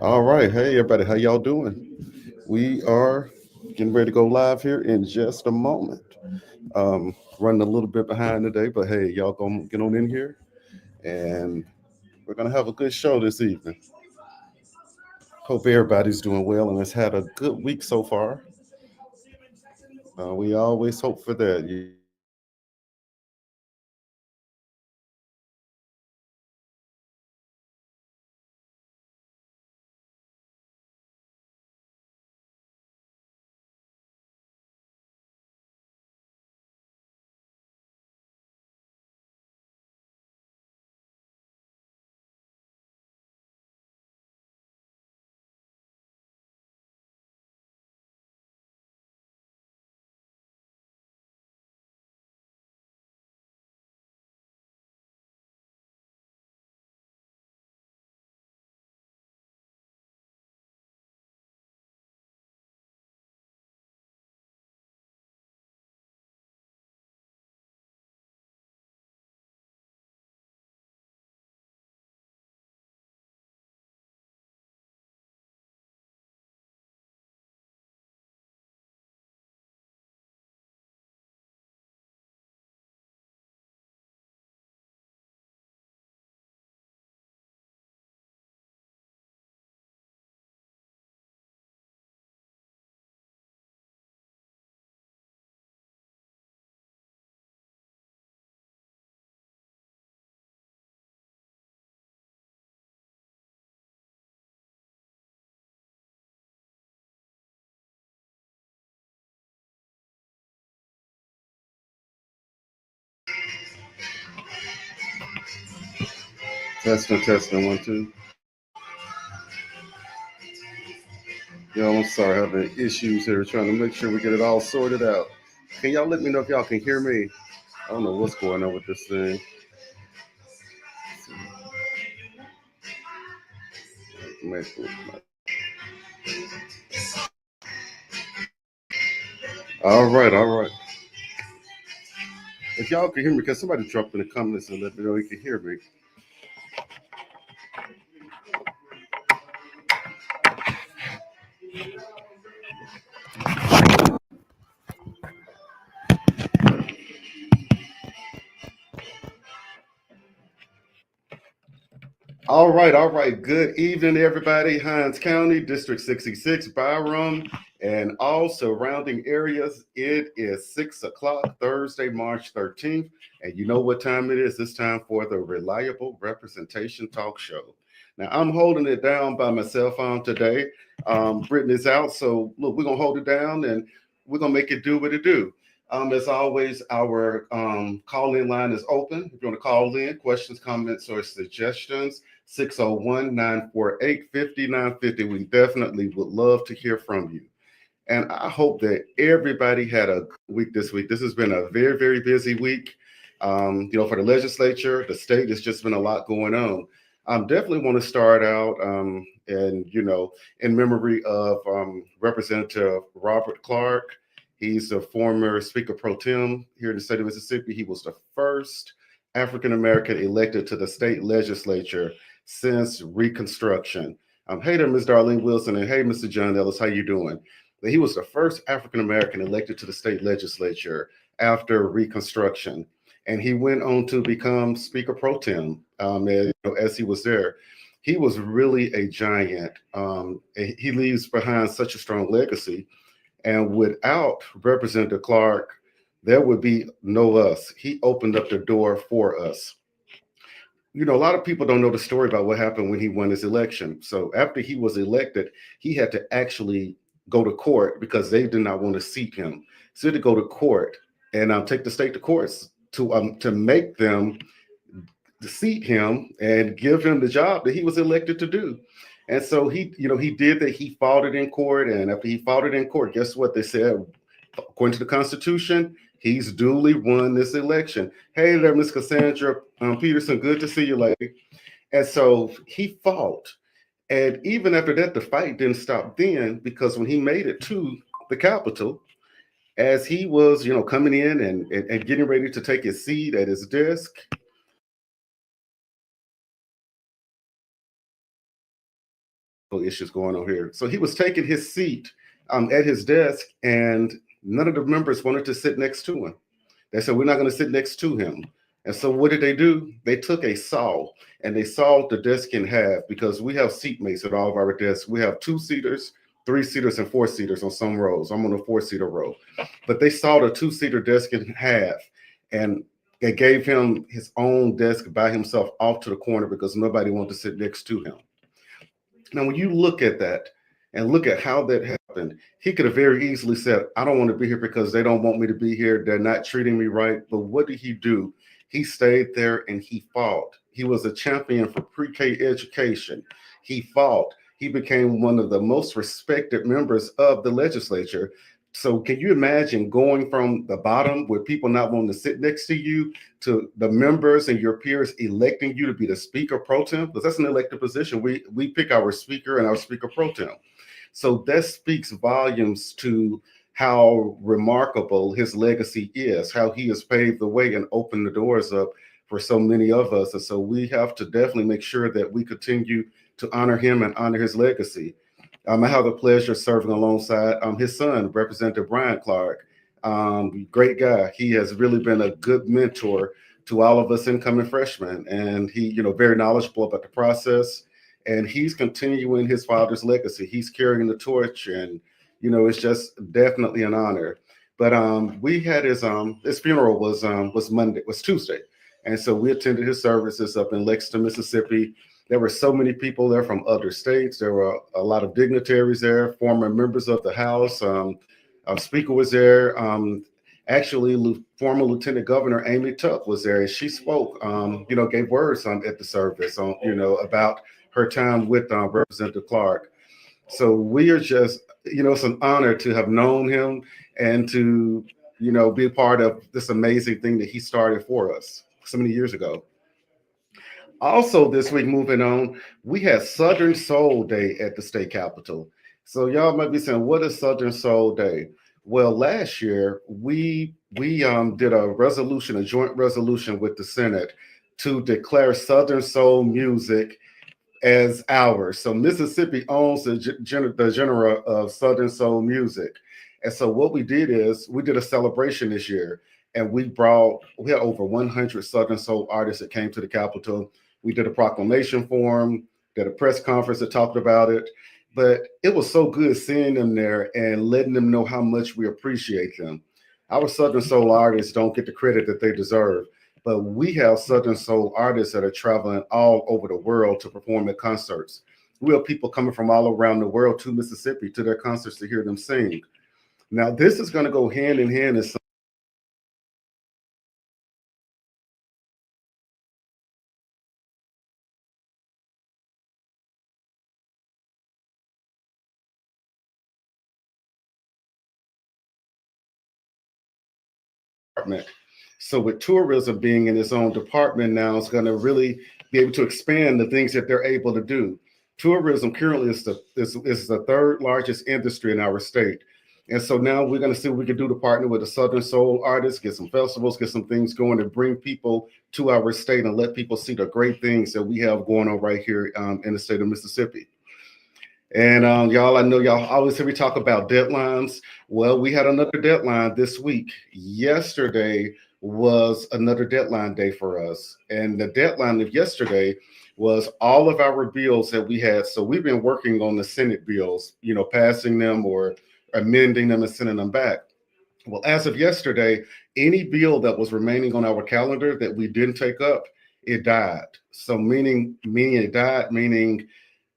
All right. Hey, everybody. How y'all doing? We are getting ready to go live here in just a moment. Running a little bit behind today, but hey, y'all gonna get on in here and we're gonna have a good show this evening. Hope everybody's doing well and has had a good week so far. We always hope for that. Testing, one, two. Yo, I'm sorry, having issues here trying to make sure we get it all sorted out. Can y'all let me know if y'all can hear me? I don't know what's going on with this thing. All right. If y'all can hear me, can somebody drop in the comments and let me know you can hear me? All right. Good evening, everybody. Hines County, District 66, Byram, and all surrounding areas. It is 6 o'clock, Thursday, March 13th. And you know what time it is? It's time for the Reliable Representation Talk Show. Now, I'm holding it down by myself on today. Brittany's out, so look, we're going to hold it down and we're going to make it do what it do. As always, our call-in line is open. If you want to call in, questions, comments, or suggestions, 601-948-5950. We definitely would love to hear from you. And I hope that everybody had a good week this week. This has been a very, very busy week. For the legislature, the state, has just been a lot going on. Definitely want to start out in memory of Representative Robert Clark. He's a former Speaker Pro Tem here in the state of Mississippi. He was the first African American elected to the state legislature since Reconstruction. Hey there, Ms. Darlene Wilson, and hey, Mr. John Ellis, how you doing? He was the first African American elected to the state legislature after Reconstruction, and he went on to become Speaker Pro Tem as he was there. He was really a giant. He leaves behind such a strong legacy, and without Representative Clark, there would be no us. He opened up the door for us. A lot of people don't know the story about what happened when he won his election. So after he was elected, he had to actually go to court because they did not want to seat him. So he had to go to court and take the state to courts to make them seat him and give him the job that he was elected to do. And so he did that. He fought it in court, and after he fought it in court, guess what they said? According to the Constitution, he's duly won this election. Hey there, Miss Cassandra Peterson. Good to see you, lady. And so he fought. And even after that, the fight didn't stop then, because when he made it to the Capitol, as he was, coming in and getting ready to take his seat at his desk, issues going on here. So he was taking his seat at his desk, and none of the members wanted to sit next to him. They said, we're not going to sit next to him. And so what did they do? They took a saw and they sawed the desk in half, because we have seatmates at all of our desks. We have 2-seaters, 3-seaters, and 4-seaters on some rows. I'm on a 4-seater row. But they sawed a 2-seater desk in half, and it gave him his own desk by himself off to the corner because nobody wanted to sit next to him. Now, when you look at that and look at how that happened, he could have very easily said, I don't want to be here because they don't want me to be here. They're not treating me right. But what did he do? He stayed there and he fought. He was a champion for pre-K education. He fought. He became one of the most respected members of the legislature. So can you imagine going from the bottom with people not wanting to sit next to you to the members and your peers electing you to be the speaker pro tem? Because that's an elected position. We pick our speaker and our speaker pro tem. So that speaks volumes to how remarkable his legacy is, how he has paved the way and opened the doors up for so many of us. And so we have to definitely make sure that we continue to honor him and honor his legacy. I have the pleasure of serving alongside his son, Representative Brian Clark. Great guy. He has really been a good mentor to all of us incoming freshmen, and he, very knowledgeable about the process. And he's continuing his father's legacy. He's carrying the torch, and it's just definitely an honor. But we had his funeral was Tuesday, and so we attended his services up in Lexington, Mississippi. There were so many people there from other states. There were a lot of dignitaries there, former members of the House. Our speaker was there. Actually, former Lieutenant Governor Amy Tuck was there, and she spoke, gave words at the service about her time with Representative Clark. So we are just, it's an honor to have known him and to, be a part of this amazing thing that he started for us so many years ago. Also this week, moving on, we had Southern Soul Day at the state capitol. So y'all might be saying, what is Southern Soul Day? Well, last year we did a joint resolution with the Senate to declare Southern Soul music as ours. So Mississippi owns the genre of Southern Soul music. And so what we did is we did a celebration this year, and we had over 100 Southern Soul artists that came to the Capitol. We did a proclamation for them, did a press conference that talked about it. But it was so good seeing them there and letting them know how much we appreciate them. Our Southern Soul artists don't get the credit that they deserve, but we have Southern Soul artists that are traveling all over the world to perform at concerts. We have people coming from all around the world to Mississippi to their concerts to hear them sing. Now, this is going to go hand in hand as department. So with tourism being in its own department now, it's going to really be able to expand the things that they're able to do. Tourism currently is the third largest industry in our state. And so now we're going to see what we can do to partner with the Southern Soul artists, get some festivals, get some things going, and bring people to our state and let people see the great things that we have going on right here in the state of Mississippi. And y'all, I know y'all always hear me talk about deadlines. Well, we had another deadline this week. Yesterday was another deadline day for us. And the deadline of yesterday was all of our bills that we had. So we've been working on the Senate bills, passing them or amending them and sending them back. Well, as of yesterday, any bill that was remaining on our calendar that we didn't take up, it died. So meaning it died, meaning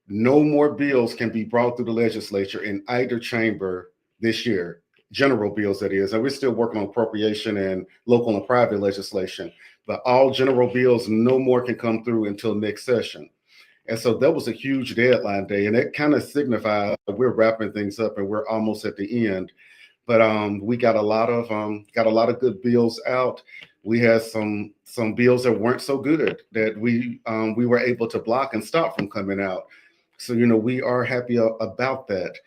no more bills can be brought through the legislature in either chamber this year, general bills that is. And we're still working on appropriation and local and private legislation, but all general bills, no more can come through until next session. And so that was a huge deadline day, and it kind of signifies we're wrapping things up and we're almost at the end. But we got a lot of good bills out. We had some bills that weren't so good that we were able to block and stop from coming out. So, we are happy about that.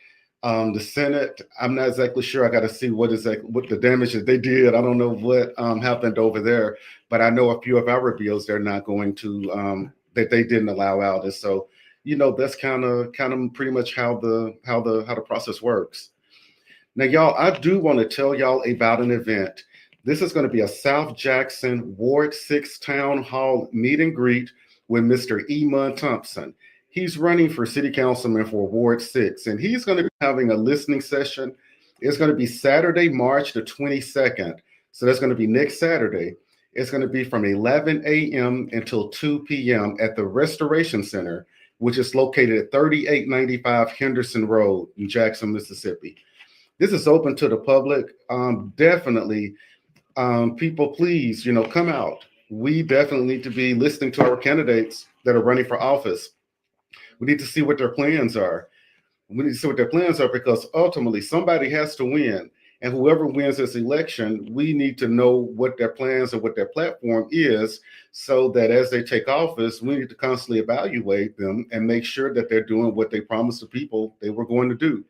The Senate, I'm not exactly sure. I got to see what the damage that they did. I don't know what happened over there, but I know a few of our bills they're not going to, that they didn't allow out. And so that's kind of pretty much how the process works. Now, y'all, I do want to tell y'all about an event. This is going to be a South Jackson Ward 6 Town Hall meet and greet with Mr. Eamon Thompson. He's running for city councilman for Ward 6, and he's going to be having a listening session. It's going to be Saturday, March the 22nd. So that's going to be next Saturday. It's going to be from 11 a.m. until 2 p.m. at the Restoration Center, which is located at 3895 Henderson Road in Jackson, Mississippi. This is open to the public. Definitely, people, please, come out. We definitely need to be listening to our candidates that are running for office. We need to see what their plans are. We need to see what their plans are because ultimately somebody has to win. And whoever wins this election, we need to know what their plans and what their platform is so that as they take office, we need to constantly evaluate them and make sure that they're doing what they promised the people they were going to do.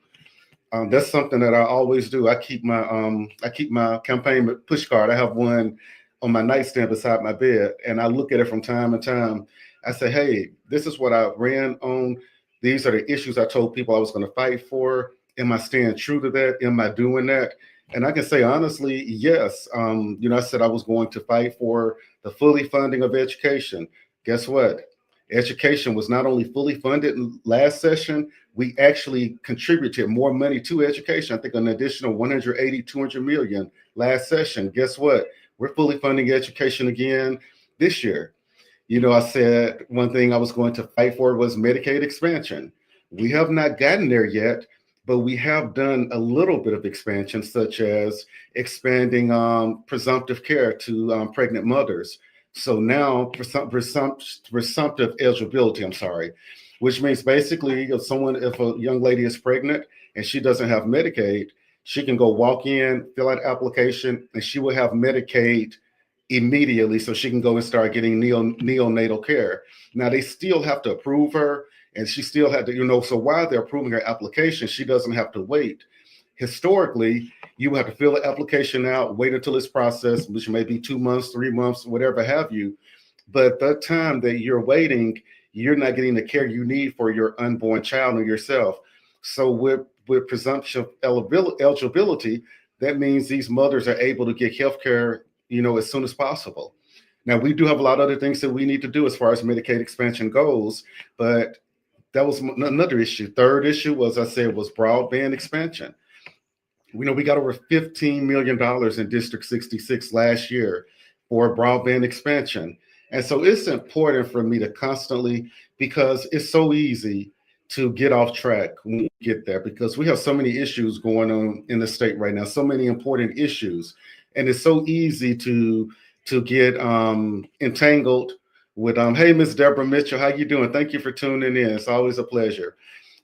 That's something that I always do. I keep my campaign push card. I have one on my nightstand beside my bed, and I look at it from time to time. I say, "Hey, this is what I ran on. These are the issues I told people I was going to fight for. Am I staying true to that? Am I doing that?" And I can say honestly, yes. I said I was going to fight for the fully funding of education. Guess what? Education was not only fully funded in last session, we actually contributed more money to education. I think an additional 180, 200 million last session. Guess what? We're fully funding education again this year. I said one thing I was going to fight for was Medicaid expansion. We have not gotten there yet, but we have done a little bit of expansion, such as expanding presumptive care to pregnant mothers. So now presumptive eligibility, I'm sorry, which means basically if a young lady is pregnant and she doesn't have Medicaid, she can go walk in, fill out an application, and she will have Medicaid immediately so she can go and start getting neonatal care. Now they still have to approve her and she still had to, so while they're approving her application, she doesn't have to wait. Historically, you have to fill the application out, wait until it's processed, which may be 2 months, 3 months, whatever have you. But the time that you're waiting, you're not getting the care you need for your unborn child or yourself. So with presumption eligibility, that means these mothers are able to get health care, as soon as possible. Now, we do have a lot of other things that we need to do as far as Medicaid expansion goes, but that was another issue. Third issue was, I said, was broadband expansion. We got over $15 million in District 66 last year for broadband expansion. And so it's important for me to constantly, because it's so easy to get off track when we get there, because we have so many issues going on in the state right now, so many important issues. And it's so easy to get entangled with, hey, Miss Deborah Mitchell, how you doing? Thank you for tuning in. It's always a pleasure.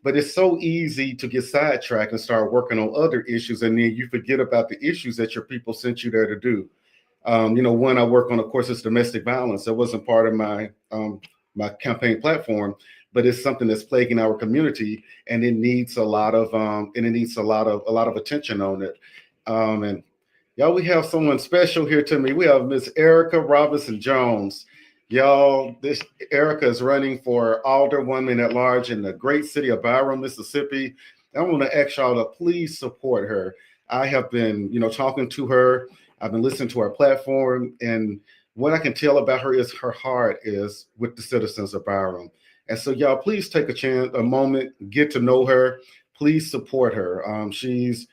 But it's so easy to get sidetracked and start working on other issues, and then you forget about the issues that your people sent you there to do. One I work on, of course, is domestic violence. That wasn't part of my campaign platform, but it's something that's plaguing our community, and it needs a lot of attention on it. And y'all, we have someone special here to me. We have Miss Erica Robinson Jones. Y'all, this Erica is running for Alderwoman at large in the great city of Byram, Mississippi. I want to ask y'all to please support her. I have been, talking to her. I've been listening to her platform, and what I can tell about her is her heart is with the citizens of Byram. And so, y'all, please take a moment, get to know her. Please support her. She's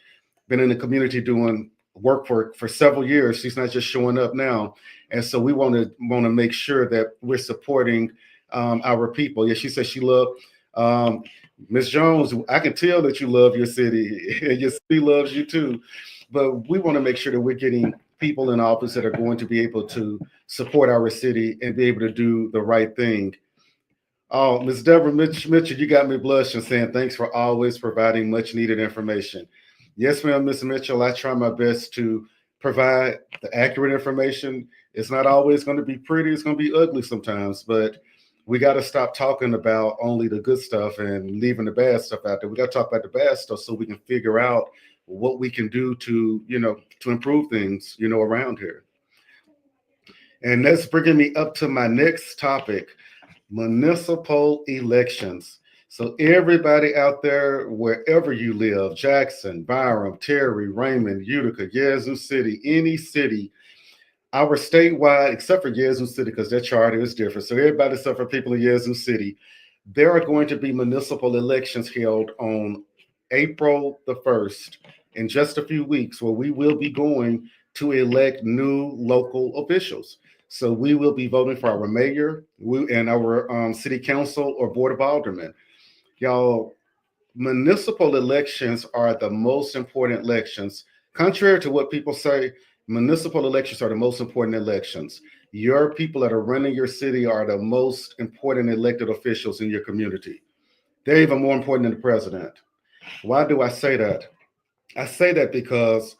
been in the community doing work for several years. She's not just showing up now. And so we want to make sure that we're supporting our people. Yeah, she said she loved Ms. Jones. I can tell that you love your city and your city loves you too. But we want to make sure that we're getting people in office that are going to be able to support our city and be able to do the right thing. Oh, Ms. Deborah Mitchell, you got me blushing, saying thanks for always providing much needed information. Yes, ma'am, Ms. Mitchell, I try my best to provide the accurate information. It's not always going to be pretty. It's going to be ugly sometimes, but we got to stop talking about only the good stuff and leaving the bad stuff out there. We got to talk about the bad stuff so we can figure out what we can do to improve things, around here. And that's bringing me up to my next topic. Municipal elections. So everybody out there, wherever you live, Jackson, Byram, Terry, Raymond, Utica, Yazoo City, any city, our statewide, except for Yazoo City, because their charter is different. So everybody except for people in Yazoo City, there are going to be municipal elections held on April the 1st in just a few weeks, where we will be going to elect new local officials. So we will be voting for our mayor and our city council or board of aldermen. Y'all, municipal elections are the most important elections. Contrary to what people say, municipal elections are the most important elections. Your people that are running your city are the most important elected officials in your community. They're even more important than the president. Why do I say that? I say that because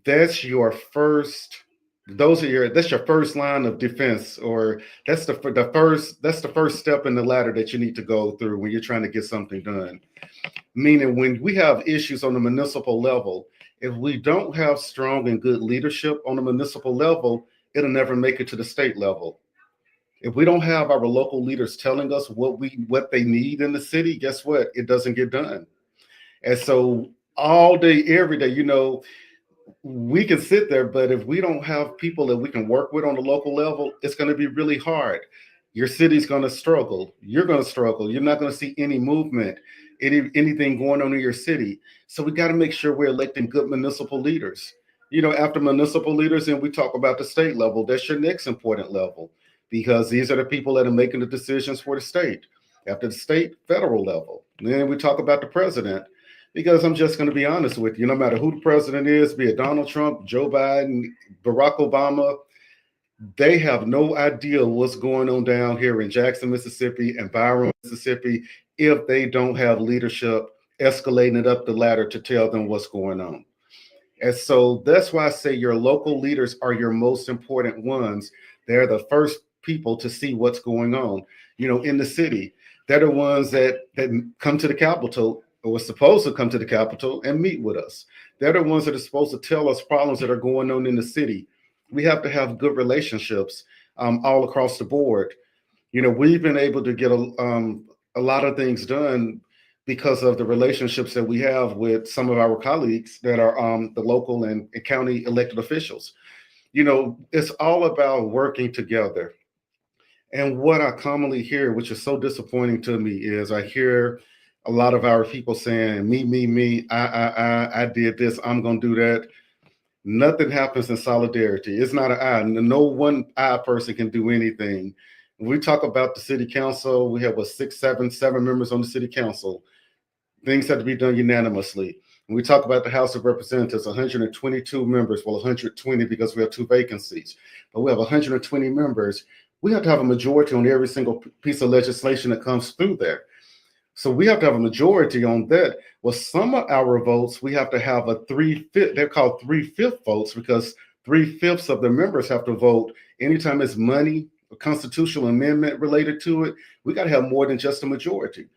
that's your first that's your first line of defense, or that's the first step in the ladder that you need to go through when you're trying to get something done. Meaning, when we have issues on the municipal level, if we don't have strong and good leadership on the municipal level, it'll never make it to the state level. If we don't have our local leaders telling us what they need in the city, guess what? It doesn't get done. And so all day, every day, we can sit there, but if we don't have people that we can work with on the local level, it's going to be really hard. Your city's going to struggle. You're going to struggle. You're not going to see any movement, anything going on in your city. So we got to make sure we're electing good municipal leaders. After municipal leaders, and we talk about the state level, that's your next important level, because these are the people that are making the decisions for the state. After the state, federal level. And then we talk about the president, because I'm just going to be honest with you, no matter who the president is, be it Donald Trump, Joe Biden, Barack Obama, they have no idea what's going on down here in Jackson, Mississippi and Byron, Mississippi, if they don't have leadership escalating it up the ladder to tell them what's going on. And so that's why I say your local leaders are your most important ones. They're the first people to see what's going on, in the city. They're the ones that come to the Capitol, or was supposed to come to the Capitol and meet with us. They're the ones that are supposed to tell us problems that are going on in the city. We have to have good relationships all across the board. We've been able to get a lot of things done because of the relationships that we have with some of our colleagues that are the local and county elected officials. It's all about working together. And what I commonly hear, which is so disappointing to me, is I hear a lot of our people saying, me, I did this, I'm going to do that. Nothing happens in solidarity. It's not an I. No one I person can do anything. When we talk about the city council, we have seven members on the city council. Things have to be done unanimously. When we talk about the House of Representatives, 122 members, 120 because we have 2 vacancies, but we have 120 members. We have to have a majority on every single piece of legislation that comes through there. So we have to have a majority on that. Well, some of our votes, we have to have a 3/5. They're called 3/5 votes, because 3/5 of the members have to vote. Anytime it's money, a constitutional amendment related to it, we got to have more than just a majority.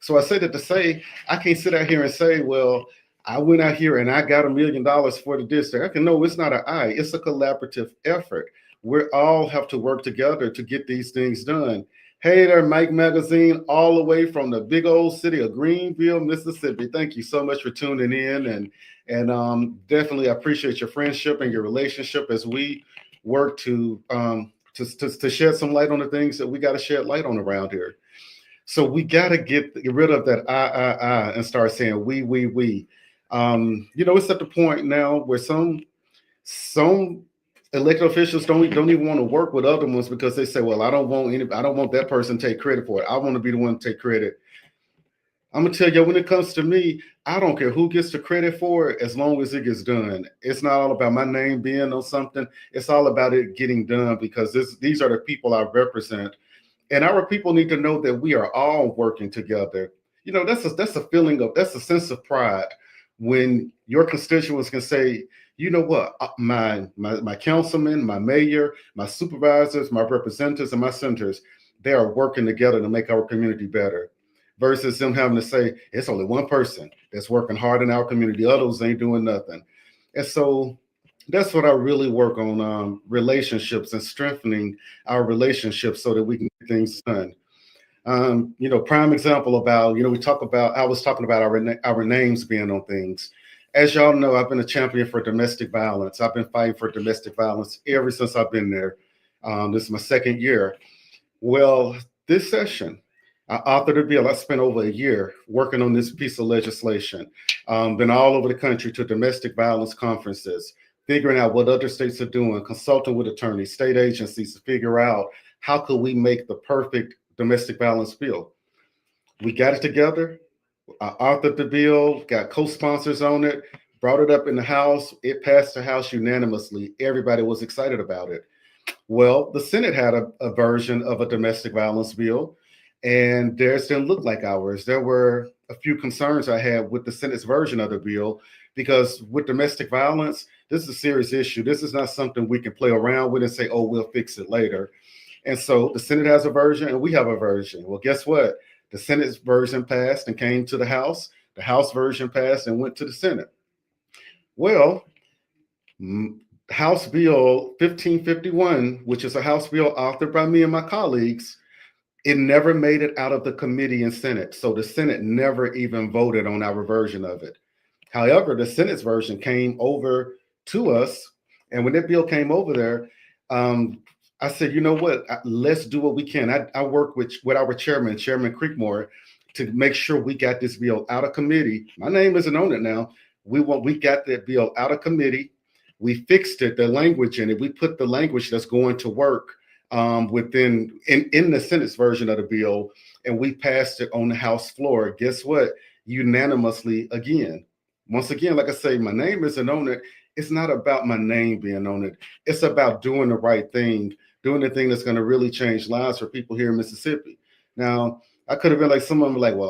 So I say that to say, I can't sit out here and say, well, I went out here and I got $1 million for the district. No, it's not an I, it's a collaborative effort. We all have to work together to get these things done. Hey there, Mike Magazine, all the way from the big old city of Greenville, Mississippi. Thank you so much for tuning in, and definitely I appreciate your friendship and your relationship as we work to shed some light on the things that we got to shed light on around here. So we got to get rid of that I and start saying we. It's at the point now where some elected officials don't even want to work with other ones, because they say, well, I don't want that person to take credit for it. I want to be the one to take credit. I'm gonna tell you, when it comes to me, I don't care who gets the credit for it, as long as it gets done. It's not all about my name being on something. It's all about it getting done, because these are the people I represent. And our people need to know that we are all working together. That's a sense of pride when your constituents can say, you know what, my councilman, my mayor, my supervisors, my representatives, and my senators, they are working together to make our community better. Versus them having to say, it's only one person that's working hard in our community, others ain't doing nothing. And so that's what I really work on, relationships and strengthening our relationships so that we can get things done. Prime example about, I was talking about our names being on things. As y'all know, I've been a champion for domestic violence. I've been fighting for domestic violence ever since I've been there. This is my second year. Well, this session, I authored a bill. I spent over a year working on this piece of legislation. Been all over the country to domestic violence conferences, figuring out what other states are doing, consulting with attorneys, state agencies to figure out how could we make the perfect domestic violence bill. We got it together. I authored the bill, got co-sponsors on it, brought it up in the House. It passed the House unanimously. Everybody was excited about it. Well, the Senate had a version of a domestic violence bill, and theirs didn't look like ours. There were a few concerns I had with the Senate's version of the bill, because with domestic violence, this is a serious issue. This is not something we can play around with and say, oh, we'll fix it later. And so the Senate has a version and we have a version. Well, guess what? The Senate's version passed and came to the House. The House version passed and went to the Senate. Well, House Bill 1551, which is a House bill authored by me and my colleagues, it never made it out of the committee and Senate. So the Senate never even voted on our version of it. However, the Senate's version came over to us. And when that bill came over there, I said, you know what, let's do what we can. I worked with our Chairman Creekmore, to make sure we got this bill out of committee. My name isn't on it now. We got that bill out of committee. We fixed it, the language in it. We put the language that's going to work in the Senate's version of the bill, and we passed it on the House floor. Guess what? Unanimously again. Once again, like I say, my name isn't on it. It's not about my name being on it. It's about doing the right thing, doing the thing that's going to really change lives for people here in Mississippi. Now, I could have been like, some of them like, well,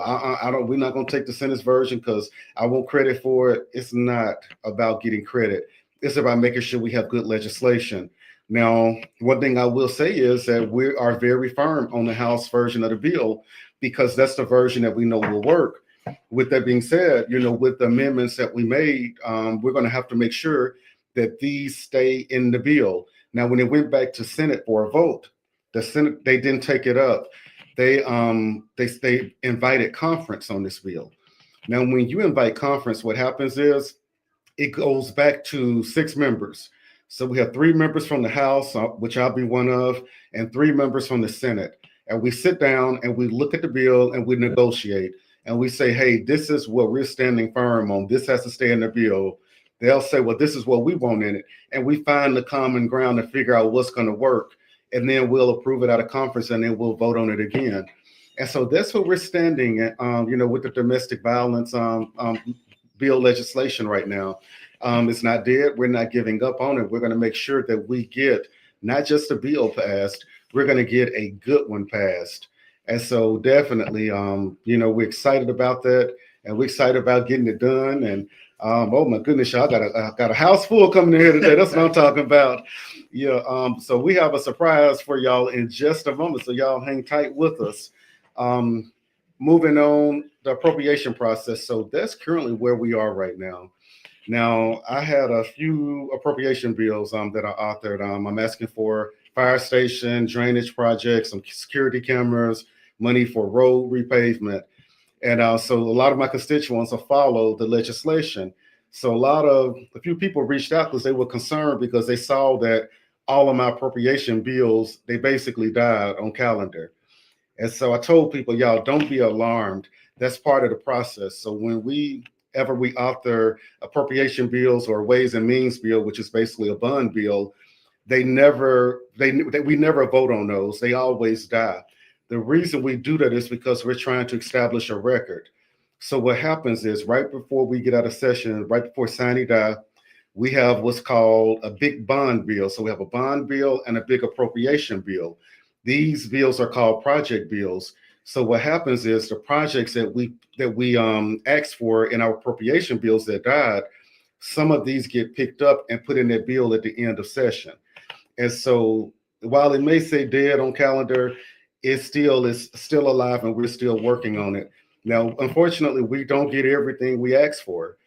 we're not going to take the Senate's version because I want credit for it. It's not about getting credit. It's about making sure we have good legislation. Now, one thing I will say is that we are very firm on the House version of the bill, because that's the version that we know will work. With that being said, with the amendments that we made, we're going to have to make sure that these stay in the bill. Now, when it went back to Senate for a vote, the Senate, they didn't take it up. They invited conference on this bill. Now, when you invite conference, what happens is it goes back to 6 members. So we have 3 members from the House, which I'll be one of, and 3 members from the Senate. And we sit down and we look at the bill and we negotiate. And we say, hey, this is what we're standing firm on. This has to stay in the bill. They'll say, well, this is what we want in it. And we find the common ground to figure out what's going to work. And then we'll approve it at a conference, and then we'll vote on it again. And so that's what we're standing at, with the domestic violence bill legislation right now. It's not dead. We're not giving up on it. We're going to make sure that we get not just a bill passed, we're going to get a good one passed. And so definitely, we're excited about that, and we're excited about getting it done. And oh my goodness, y'all got a house full coming in here today. That's what I'm talking about. Yeah. So we have a surprise for y'all in just a moment. So y'all hang tight with us. Moving on, the appropriation process. So that's currently where we are right now. Now, I had a few appropriation bills that I authored. I'm asking for fire station, drainage projects, some security cameras, money for road repavement. And so a lot of my constituents have followed the legislation. So a few people reached out because they were concerned, because they saw that all of my appropriation bills, they basically died on calendar. And so I told people, y'all, don't be alarmed. That's part of the process. So whenever we author appropriation bills or Ways and Means bill, which is basically a bond bill, we never vote on those. They always die. The reason we do that is because we're trying to establish a record. So what happens is, right before we get out of session, right before sine die, we have what's called a big bond bill. So we have a bond bill and a big appropriation bill. These bills are called project bills. So what happens is the projects that we asked for in our appropriation bills that died, some of these get picked up and put in that bill at the end of session. And so while it may say dead on calendar, it still is still alive, and we're still working on it. Now, unfortunately, we don't get everything we ask for.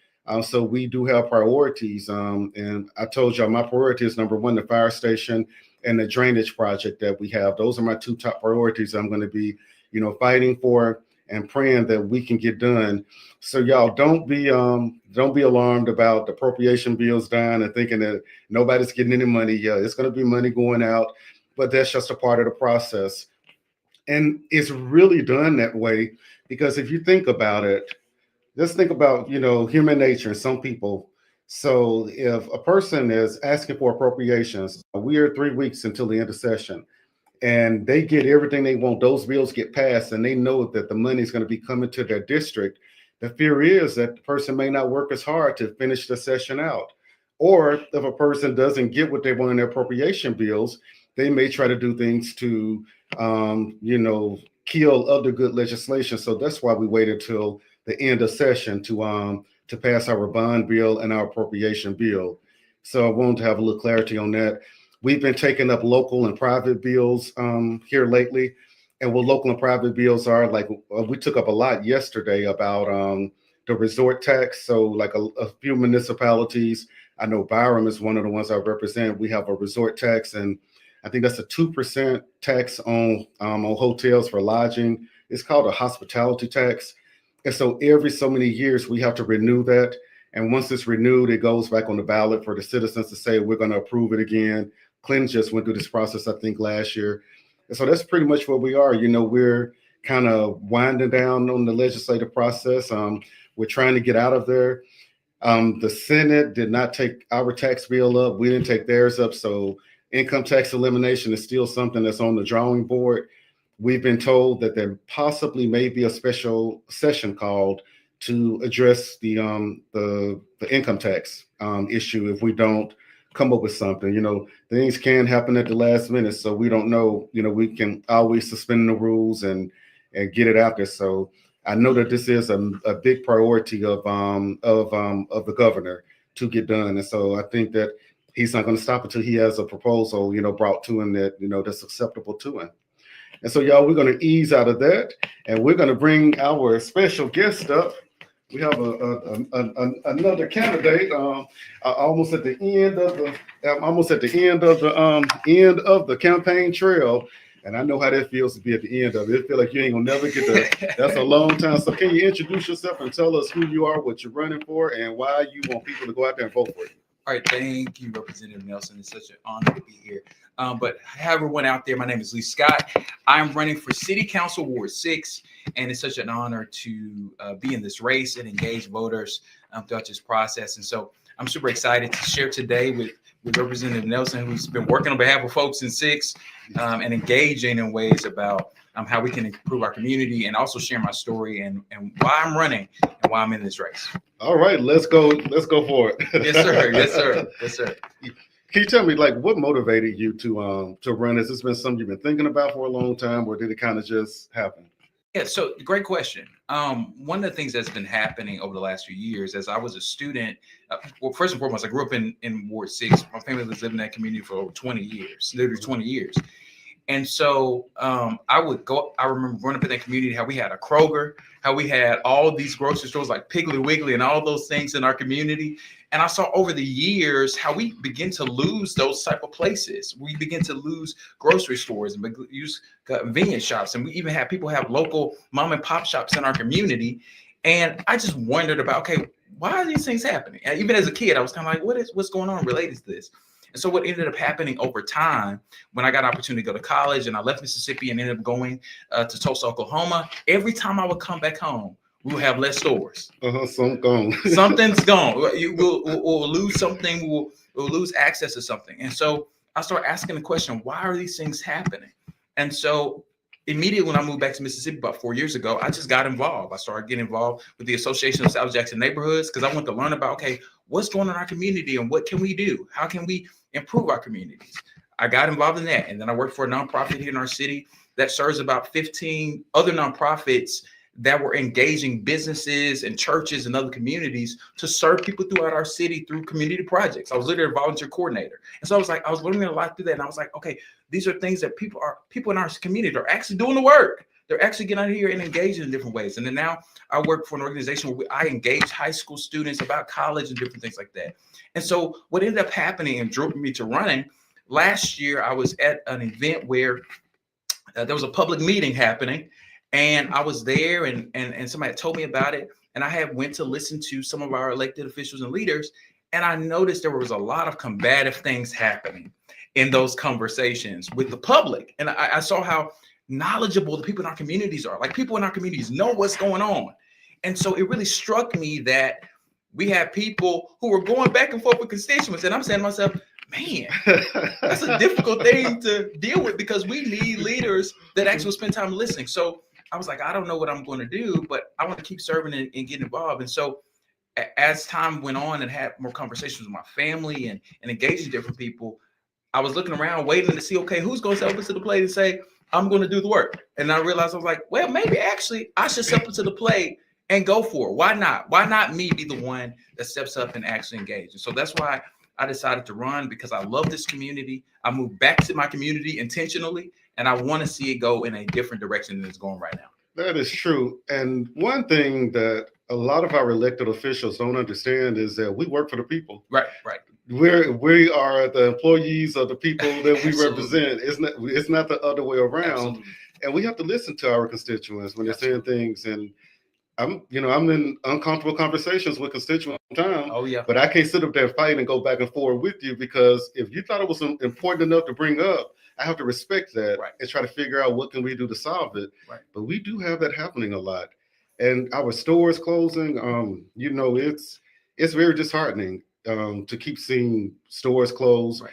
So we do have priorities. And I told y'all my priority is number 1, the fire station and the drainage project that we have. Those are my 2 top priorities I'm going to be, fighting for and praying that we can get done. So y'all don't be alarmed about the appropriation bills dying and thinking that nobody's getting any money. Yeah, it's going to be money going out, but that's just a part of the process. And it's really done that way because if you think about it, just think about, human nature and some people. So if a person is asking for appropriations, we are 3 weeks until the end of session, and they get everything they want, those bills get passed, and they know that the money is going to be coming to their district. The fear is that the person may not work as hard to finish the session out. Or if a person doesn't get what they want in their appropriation bills, they may try to do things to, kill other good legislation. So that's why we waited till the end of session to pass our bond bill and our appropriation bill. So I wanted to have a little clarity on that. We've been taking up local and private bills here lately. And what local and private bills are, like we took up a lot yesterday about the resort tax. So like a few municipalities, I know Byram is one of the ones I represent. We have a resort tax, and I think that's a 2% tax on hotels for lodging. It's called a hospitality tax. And so every so many years, we have to renew that. And once it's renewed, it goes back on the ballot for the citizens to say, we're going to approve it again. Clinton just went through this process, I think, last year. And so that's pretty much where we are. We're kind of winding down on the legislative process. We're trying to get out of there. The Senate did not take our tax bill up. We didn't take theirs up. So income tax elimination is still something that's on the drawing board. We've been told that there possibly may be a special session called to address the income tax issue if we don't come up with something. Things can happen at the last minute, so we don't know. We can always suspend the rules and get it out there. So I know that this is a big priority of the governor to get done, and so I think that he's not going to stop until he has a proposal, brought to him that that's acceptable to him. And so, y'all, we're going to ease out of that, and we're going to bring our special guest up. We have another candidate. Almost at the end of the campaign trail, and I know how that feels to be at the end of it. It feels like you ain't gonna never get there. That's a long time. So, can you introduce yourself and tell us who you are, what you're running for, and why you want people to go out there and vote for you? All right, thank you, Representative Nelson. It's such an honor to be here. But have everyone out there, my name is Lee Scott. I'm running for City Council Ward 6, and it's such an honor to be in this race and engage voters throughout this process. And so I'm super excited to share today with Representative Nelson, who's been working on behalf of folks in 6 and engaging in ways about how we can improve our community, and also share my story and why I'm running and why I'm in this race. All right, let's go for it. Yes, sir. Yes, sir. Yes, sir. Can you tell me, what motivated you to run? Has this been something you've been thinking about for a long time, or did it kind of just happen? Yeah, so great question. One of the things that's been happening over the last few years, as I was a student, well, first and foremost, I grew up in Ward 6. My family was living in that community for over 20 years, literally 20 years. And so I remember growing up in that community, how we had a Kroger, how we had all these grocery stores like Piggly Wiggly and all those things in our community. And I saw over the years how we begin to lose those type of places. We begin to lose grocery stores and use convenience shops. And we even have people have local mom and pop shops in our community. And I just wondered about, okay, why are these things happening? And even as a kid, I was kind of like, what's going on related to this? And so what ended up happening over time, when I got an opportunity to go to college and I left Mississippi and ended up going to Tulsa, Oklahoma, every time I would come back home, we will have less stores. Something's gone. Something's gone. We'll lose something. We'll lose access to something. And so I started asking the question, why are these things happening? And so immediately when I moved back to Mississippi about 4 years ago, I just got involved. I started getting involved with the Association of South Jackson Neighborhoods because I wanted to learn about, okay, what's going on in our community and what can we do? How can we improve our communities? I got involved in that. And then I worked for a nonprofit here in our city that serves about 15 other nonprofits that were engaging businesses and churches and other communities to serve people throughout our city through community projects. I was literally a volunteer coordinator. And so I was learning a lot through that. And I was like, okay, these are things that people in our community are actually doing the work. They're actually getting out here and engaging in different ways. And then now I work for an organization where I engage high school students about college and different things like that. And so what ended up happening and drove me to running, last year I was at an event where there was a public meeting happening. And I was there, and somebody told me about it, and I had went to listen to some of our elected officials and leaders, and I noticed there was a lot of combative things happening in those conversations with the public. And I saw how knowledgeable the people in our communities are. Like, people in our communities know what's going on. And so it really struck me that we had people who were going back and forth with constituents. And I'm saying to myself, man, that's a difficult thing to deal with, because we need leaders that actually spend time listening. So I was like, I don't know what I'm going to do, but I want to keep serving and get involved. And so as time went on and had more conversations with my family and engaging different people, I was looking around waiting to see, okay, who's going to step up to the plate and say, I'm going to do the work. And I realized, I was like, well, maybe actually I should step up to the plate and go for it. Why not? Why not me be the one that steps up and actually engage? And so that's why I decided to run, because I love this community. I moved back to my community intentionally, and I want to see it go in a different direction than it's going right now. That is true. And one thing that a lot of our elected officials don't understand is that we work for the people. Right. We are the employees of the people that we Absolutely. represent. It's not the other way around. Absolutely. And we have to listen to our constituents when they're saying things. And I'm in uncomfortable conversations with constituents sometimes. Oh yeah. But I can't sit up there and fight and go back and forth with you, because if you thought it was important enough to bring up, I have to respect that and try to figure out what can we do to solve it. Right. But we do have that happening a lot. And our stores closing, it's very disheartening to keep seeing stores close. Right.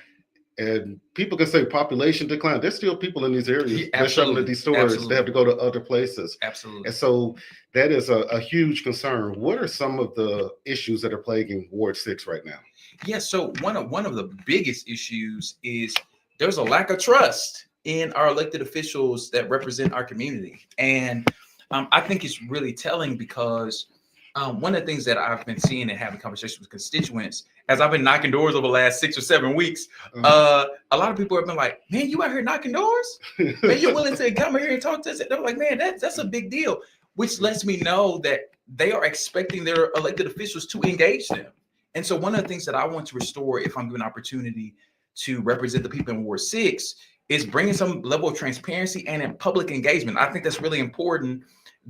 And people can say population decline. There's still people in these areas that shopping at these stores. Absolutely. They have to go to other places. Absolutely. And so that is a huge concern. What are some of the issues that are plaguing Ward 6 right now? Yeah, so one of the biggest issues is there's a lack of trust in our elected officials that represent our community. And I think it's really telling, because one of the things that I've been seeing and having conversations with constituents, as I've been knocking doors over the last 6 or 7 weeks, a lot of people have been like, man, you out here knocking doors? Man, you're willing to come here and talk to us? They're like, man, that's a big deal, which lets me know that they are expecting their elected officials to engage them. And so one of the things that I want to restore, if I'm given an opportunity to represent the people in Ward 6, is bringing some level of transparency and in public engagement. I think that's really important,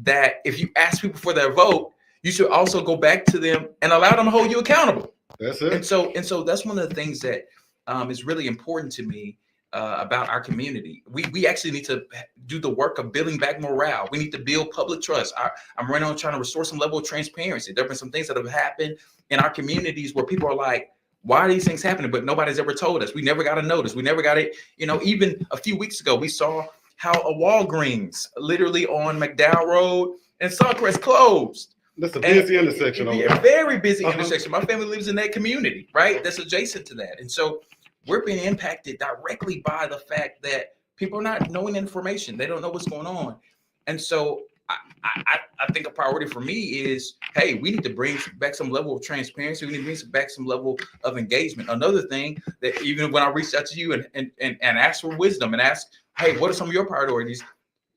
that if you ask people for their vote, you should also go back to them and allow them to hold you accountable. That's it. And so that's one of the things that is really important to me about our community. We actually need to do the work of building back morale. We need to build public trust. I'm running on trying to restore some level of transparency. There have been some things that have happened in our communities where people are like, why are these things happening? But nobody's ever told us. We never got a notice. We never got it. Even a few weeks ago, we saw how a Walgreens literally on McDowell Road and Suncrest closed. That's a busy intersection. A very busy intersection. My family lives in that community, right? That's adjacent to that. And so we're being impacted directly by the fact that people are not knowing information. They don't know what's going on. And so I think a priority for me is, hey, we need to bring back some level of transparency. We need to bring back some level of engagement. Another thing that even when I reached out to you and asked for wisdom and asked, hey, what are some of your priorities?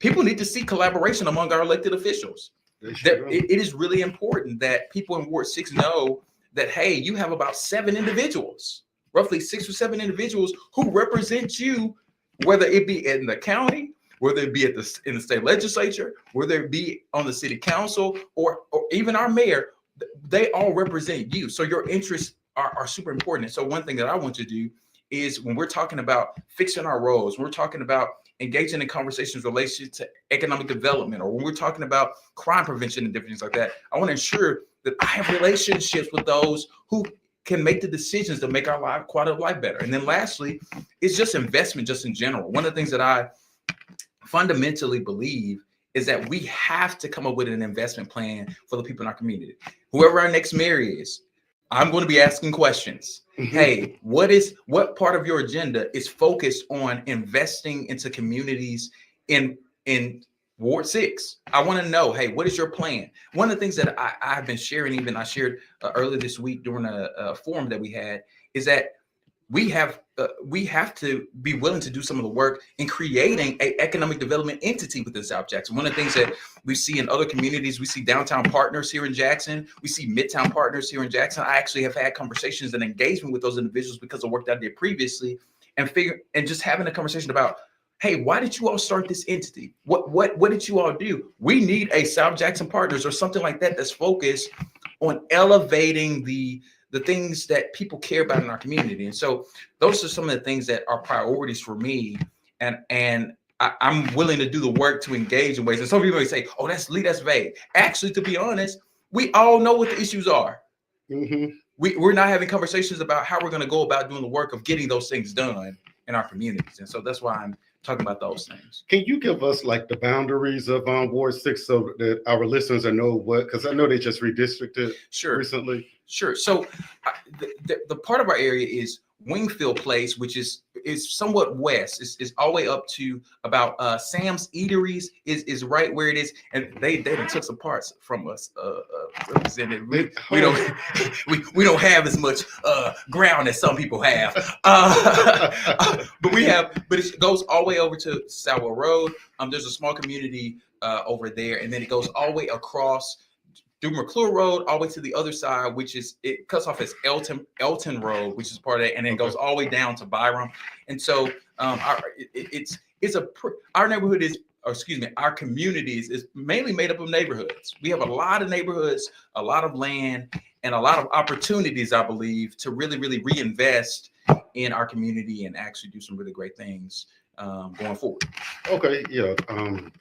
People need to see collaboration among our elected officials. It is really important that people in Ward 6 know that, hey, you have about 7 individuals, roughly 6 or 7 individuals who represent you, whether it be in the county, whether it be in the state legislature, whether it be on the city council, or even our mayor. They all represent you. So your interests are super important. And so one thing that I want to do is, when we're talking about fixing our roads, we're talking about engaging in conversations related to economic development, or when we're talking about crime prevention and different things like that, I want to ensure that I have relationships with those who can make the decisions to make our quality of life better. And then lastly, it's just investment just in general. One of the things that I fundamentally believe is that we have to come up with an investment plan for the people in our community. Whoever our next mayor is, I'm going to be asking questions. Hey, what part of your agenda is focused on investing into communities in Ward 6? I want to know, hey, what is your plan? One of the things that I've been sharing, even I shared earlier this week during a forum that we had, is that we have to be willing to do some of the work in creating an economic development entity within South Jackson. One of the things that we see in other communities, we see downtown partners here in Jackson, we see midtown partners here in Jackson. I actually have had conversations and engagement with those individuals because of work that I did previously, and just having a conversation about Hey, why did you all start this entity? What did you all do? We need a South Jackson Partners or something like that that's focused on elevating the things that people care about in our community. And so those are some of the things that are priorities for me. And I'm willing to do the work to engage in ways. And some people may say, "Oh, that's vague." Actually, to be honest, we all know what the issues are. Mm-hmm. We're not having conversations about how we're going to go about doing the work of getting those things done in our communities. And so that's why I'm talking about those things. Can you give us like the boundaries of Ward 6 so that our listeners know what, because I know they just redistricted recently. Sure. So the part of our area is Wingfield Place, which is somewhat west. It's all the way up to about Sam's Eateries is right where it is, and they took some parts from us. Represented. We don't have as much ground as some people have, but it goes all the way over to Salwell Road. There's a small community over there, and then it goes all the way across through McClure Road, all the way to the other side, which is, it cuts off as Elton Road, which is part of it, and then it goes all the way down to Byram. And so our neighborhood is, or excuse me, our communities is mainly made up of neighborhoods. We have a lot of neighborhoods, a lot of land, and a lot of opportunities, I believe, to really, really reinvest in our community and actually do some really great things going forward. Okay, yeah. I'm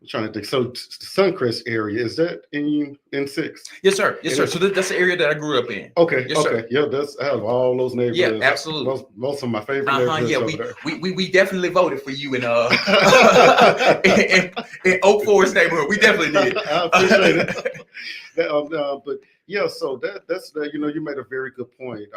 trying to think. So Suncrest area, is that in N6? Yes, sir. Yes, sir. So that's the area that I grew up in. Okay. Yes, okay. Sir. Yeah, I have all those neighborhoods. Yeah, absolutely. Most of my favorite neighborhoods. Yeah, we definitely voted for you in in Oak Forest neighborhood. We definitely did. I appreciate it. But yeah, so that's you made a very good point.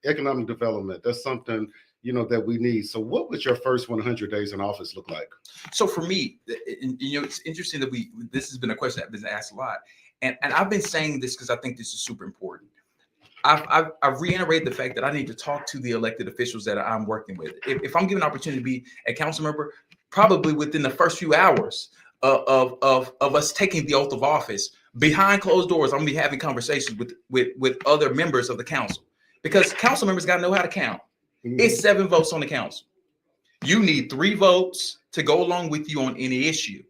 Economic development, that's something that we need. So what would your first 100 days in office look like? So for me, it's interesting that this has been a question that's been asked a lot. And I've been saying this because I think this is super important. I've reiterated the fact that I need to talk to the elected officials that I'm working with. If I'm given an opportunity to be a council member, probably within the first few hours of us taking the oath of office, behind closed doors, I'm gonna be having conversations with other members of the council, because council members got to know how to count. Mm-hmm. It's 7 votes on the council. You need 3 votes to go along with you on any issue.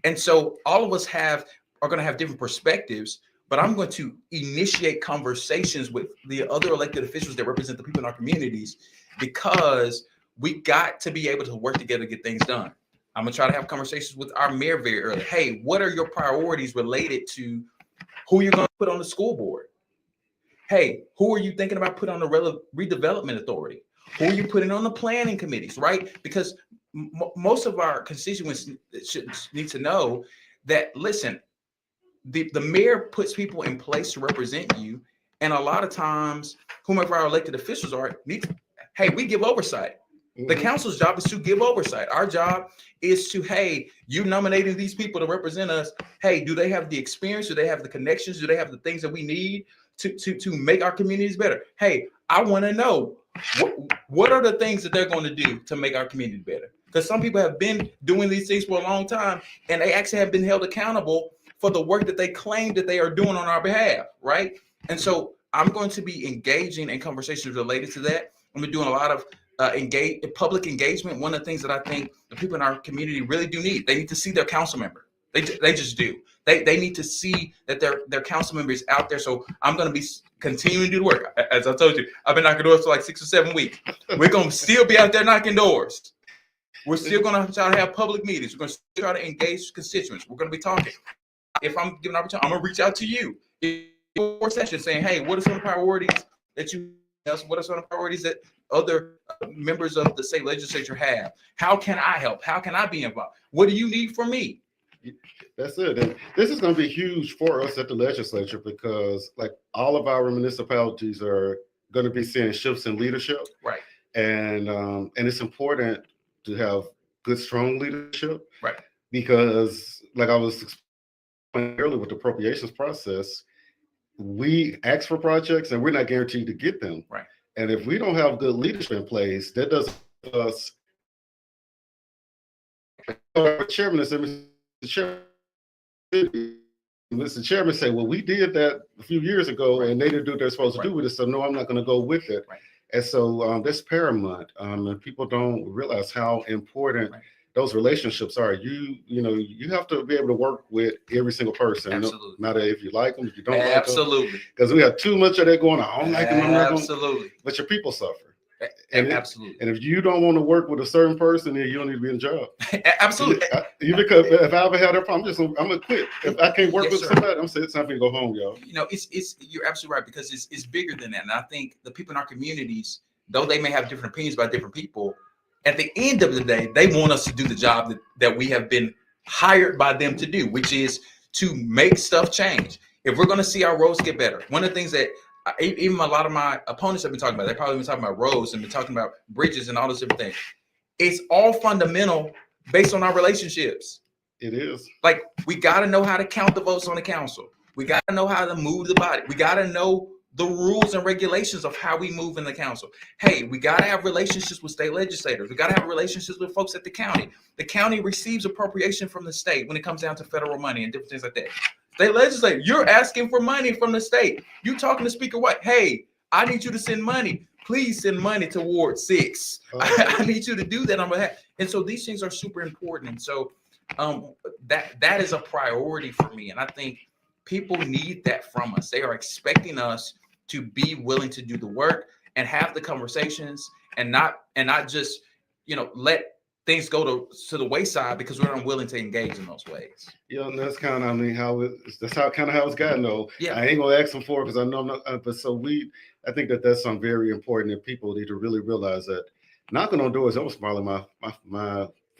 And so all of us are going to have different perspectives, but I'm going to initiate conversations with the other elected officials that represent the people in our communities, because we got to be able to work together to get things done. I'm going to try to have conversations with our mayor very early. Hey, what are your priorities related to who you're going to put on the school board? Hey, who are you thinking about putting on the redevelopment authority? Who are you putting on the planning committees, right? Because most of our constituents should need to know that, listen, the mayor puts people in place to represent you. And a lot of times, whomever our elected officials are, hey, we give oversight. Mm-hmm. The council's job is to give oversight. Our job is to, hey, you nominating these people to represent us. Hey, do they have the experience? Do they have the connections? Do they have the things that we need to make our communities better? Hey, I want to know what are the things that they're going to do to make our community better? Because some people have been doing these things for a long time, and they actually have been held accountable for the work that they claim that they are doing on our behalf, right? And so I'm going to be engaging in conversations related to that. I'm going to be doing a lot of public engagement. One of the things that I think the people in our community really do need, they need to see their council member. They just do. They need to see that their council member is out there. So I'm going to be continuing to do the work. As I told you, I've been knocking doors for like 6 or 7 weeks. We're going to still be out there knocking doors. We're still going to try to have public meetings. We're going to try to engage constituents. We're going to be talking. If I'm given an opportunity, I'm going to reach out to you in your session saying, hey, what are some of the priorities that you have? What are some of the priorities that other members of the state legislature have? How can I help? How can I be involved? What do you need from me? That's it. And this is going to be huge for us at the legislature, because like all of our municipalities are going to be seeing shifts in leadership. Right. And it's important to have good, strong leadership. Right. Because like I was explaining earlier with the appropriations process, we ask for projects and we're not guaranteed to get them. Right. And if we don't have good leadership in place, that doesn't us. Chairman said, Mr. Chairman said, well, we did that a few years ago, and they didn't do what they're supposed to do with it. So no, I'm not going to go with it. Right. And so that's paramount. And people don't realize how important those relationships are. You have to be able to work with every single person. Absolutely. No matter if you like them, if you don't like them. Absolutely. Because we have too much of that going on. I don't like them. I'm not going. Absolutely. But your people suffer. Absolutely. And if you don't want to work with a certain person, then you don't need to be in a job. Absolutely. Because if I ever had that problem, I'm gonna quit. If I can't work with somebody, I'm saying it's time for me to go home, y'all. It's you're absolutely right, because it's bigger than that. And I think the people in our communities, though they may have different opinions about different people, at the end of the day, they want us to do the job that we have been hired by them to do, which is to make stuff change. If we're going to see our roads get better, one of the things that even a lot of my opponents have been talking about, they've probably been talking about roads and been talking about bridges and all those different things. It's all fundamental based on our relationships. It is. Like, we got to know how to count the votes on the council. We got to know how to move the body. We got to know the rules and regulations of how we move in the council. Hey, we got to have relationships with state legislators. We got to have relationships with folks at the county. The county receives appropriation from the state when it comes down to federal money and different things like that. State legislator, you're asking for money from the state. You talking to Speaker White. Hey, I need you to send money. Please send money toward 6. I need you to do that on behalf. And so these things are super important. And so that is a priority for me. And I think people need that from us. They are expecting us to be willing to do the work and have the conversations and not just, let things go to the wayside because we're unwilling to engage in those ways. Yeah, and that's kind of, how it's gotten though. Yeah. I ain't gonna ask them for it because I know I'm not, but I think that's something very important that people need to really realize that knocking on doors, that was probably my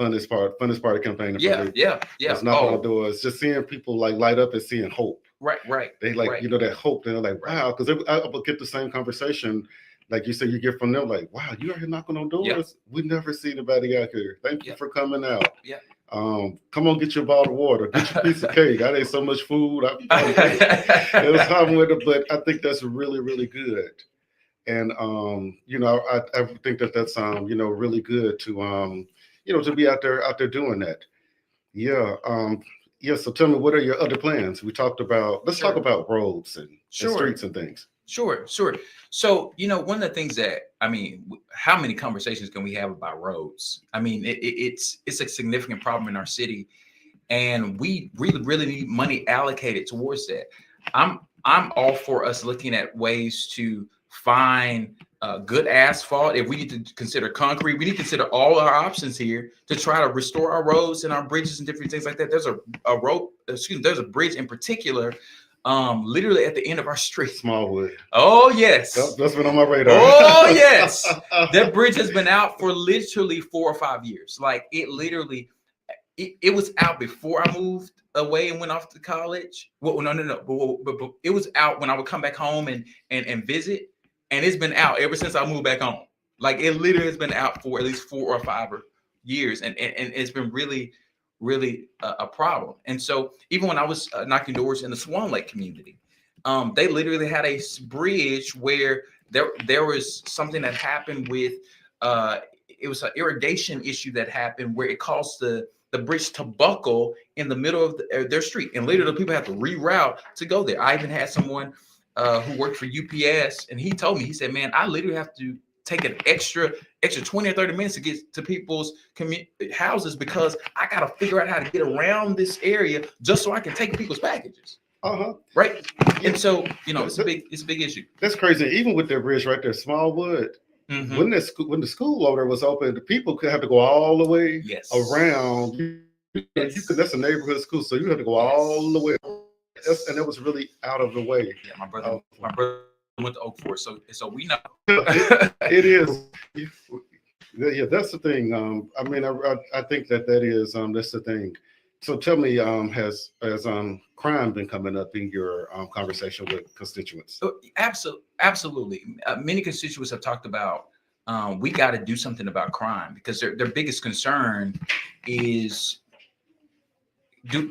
funnest part of the campaign. Yeah. It's knocking on doors, just seeing people like light up and seeing hope. Right. They that hope. They're like, wow, because I will get the same conversation. Like you said, you get from them like, wow, you out here knocking on doors. Yep. We never see anybody out here. Thank you for coming out. Yeah. Come on, get your bottle of water, get your piece of cake. I ate so much food. It was hard with it, but I think that's really, really good. And I think that's really good to to be out there doing that. Yeah. So tell me, what are your other plans? We talked about. Let's talk about roads and streets and things. Sure. So, one of the things that, how many conversations can we have about roads? It's a significant problem in our city, and we really need money allocated towards that. I'm all for us looking at ways to find good asphalt. If we need to consider concrete, we need to consider all our options here to try to restore our roads and our bridges and different things like that. There's there's a bridge in particular, literally at the end of our street. Smallwood. Oh, yes. That's been on my radar. Oh, yes. That bridge has been out for literally 4 or 5 years. Like, it literally, it was out before I moved away and went off to college. Well, no. But it was out when I would come back home and visit. And it's been out ever since I moved back home. Like, it literally has been out for at least 4 or 5 years. And it's been really, really a problem. And so even when I was knocking doors in the Swan Lake community, they literally had a bridge where there was something that happened with, it was an irrigation issue that happened where it caused the bridge to buckle in the middle of their street. And literally people had to reroute to go there. I even had someone who worked for UPS, and he told me, he said, man, I literally have to take an extra 20 or 30 minutes to get to people's houses because I got to figure out how to get around this area just so I can take people's packages. Right. Yeah. And so, it's a big issue. That's crazy. Even with their bridge right there, Smallwood, when the school over there was open, the people could have to go all the way around. That's a neighborhood school, so you have to go all the way. And it was really out of the way. Yeah, my brother went to Oak Forest, so we know. It is. Yeah, that's the thing. I think that is that's the thing. So tell me, has crime been coming up in your conversation with constituents? Absolutely. Many constituents have talked about we got to do something about crime because their biggest concern is,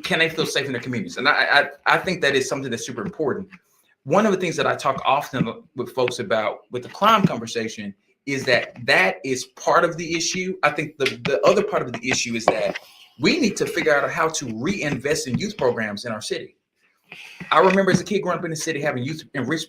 can they feel safe in their communities? And I think that is something that's super important. One of the things that I talk often with folks about with the crime conversation is that is part of the issue. I think the other part of the issue is that we need to figure out how to reinvest in youth programs in our city. I remember as a kid growing up in the city, having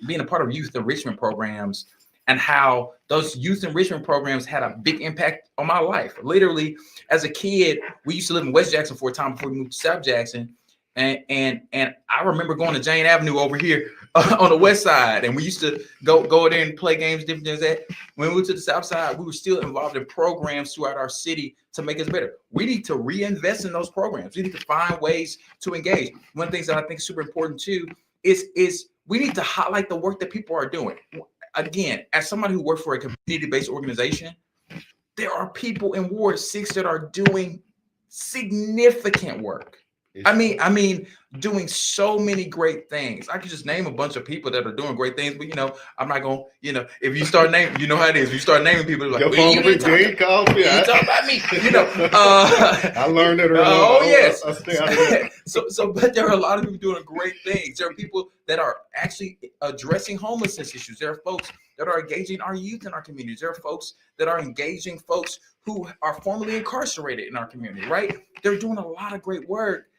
being a part of youth enrichment programs, and how those youth enrichment programs had a big impact on my life. Literally, as a kid, we used to live in West Jackson for a time before we moved to South Jackson. And I remember going to Jane Avenue over here on the west side, and we used to go there and play games, different things like that. When we moved to the south side, we were still involved in programs throughout our city to make us better. We need to reinvest in those programs. We need to find ways to engage. One of the things that I think is super important too is we need to highlight the work that people are doing. Again, as somebody who works for a community-based organization, there are people in Ward 6 that are doing significant work. I mean, doing so many great things. I could just name a bunch of people that are doing great things, but I'm not gonna, if you start naming, you know how it is. You start naming people, like, your phone ring, you called me. You talk about me, I learned it early. Oh yes. I stay out of that. So, but there are a lot of people doing great things. There are people that are actually addressing homelessness issues. There are folks that are engaging our youth in our communities. There are folks that are engaging folks who are formerly incarcerated in our community. Right? They're doing a lot of great work.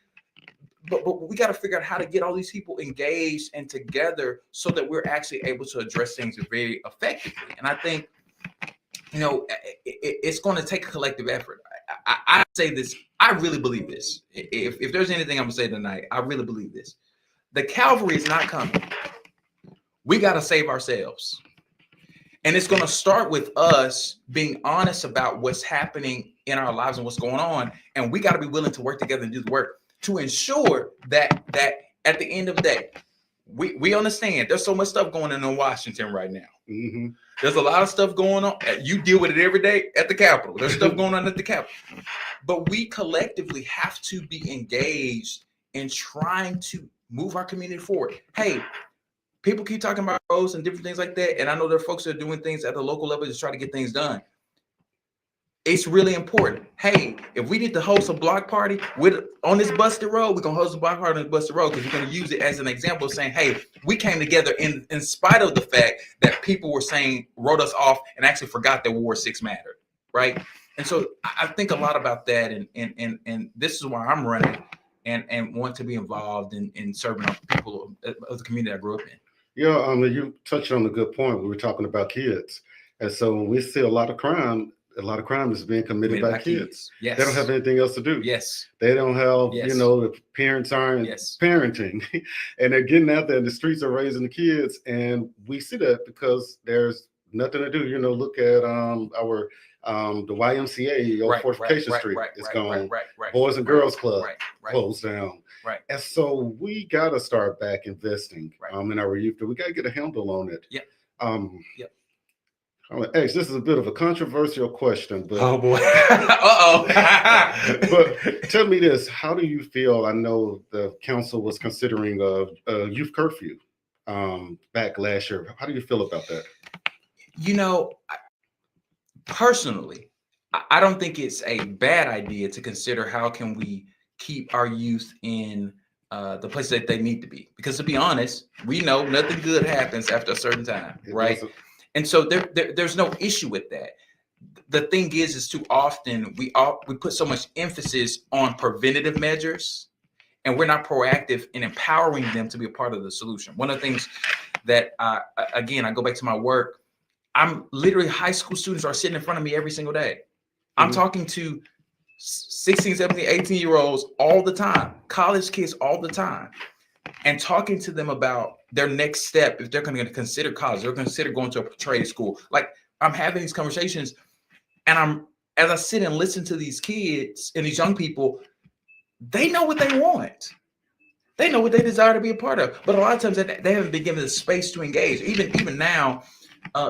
But we got to figure out how to get all these people engaged and together so that we're actually able to address things very effectively. And I think, it's going to take a collective effort. I say this, I really believe this. If there's anything I'm going to say tonight, I really believe this. The cavalry is not coming. We got to save ourselves. And it's going to start with us being honest about what's happening in our lives and what's going on. And we got to be willing to work together and do the work to ensure that at the end of the day, we understand there's so much stuff going on in Washington right now. Mm-hmm. There's a lot of stuff going on. You deal with it every day at the Capitol. There's stuff going on at the Capitol. But we collectively have to be engaged in trying to move our community forward. Hey, people keep talking about roads and different things like that. And I know there are folks that are doing things at the local level to try to get things done. It's really important. Hey, if we need to host a block party on this busted road, we're going to host a block party on this busted road because we're going to use it as an example of saying, hey, we came together in spite of the fact that people were saying, wrote us off and actually forgot that Ward 6 mattered, right? And so I think a lot about that. And this is why I'm running and want to be involved in serving people of the community I grew up in. Yeah, you touched on a good point. We were talking about kids. And so when we see a lot of crime is being committed by kids. Yes. They don't have anything else to do. Yes. They don't have, the parents aren't parenting. And they're getting out there in the streets are raising the kids. And we see that because there's nothing to do. Look at our the YMCA or Fortification Street. It's gone. Boys and Girls Club closed down. Right. And so we got to start back investing in our youth. We got to get a handle on it. Yep. This is a bit of a controversial question, but oh boy, but tell me this: how do you feel? I know the council was considering a youth curfew back last year. How do you feel about that? Personally, I don't think it's a bad idea to consider how can we keep our youth in the place that they need to be. Because to be honest, we know nothing good happens after a certain time, right? And so there's no issue with that. The thing is too often we put so much emphasis on preventative measures, and we're not proactive in empowering them to be a part of the solution. One of the things that I go back to my work. I'm literally high school students are sitting in front of me every single day. I'm talking to 16, 17, 18-year-olds all the time, college kids all the time, and talking to them about their next step. If they're going to consider college, they're going to consider going to a trade school. Like, I'm having these conversations, and as I sit and listen to these kids and these young people, they know what they want. They know what they desire to be a part of. But a lot of times they haven't been given the space to engage. Even now,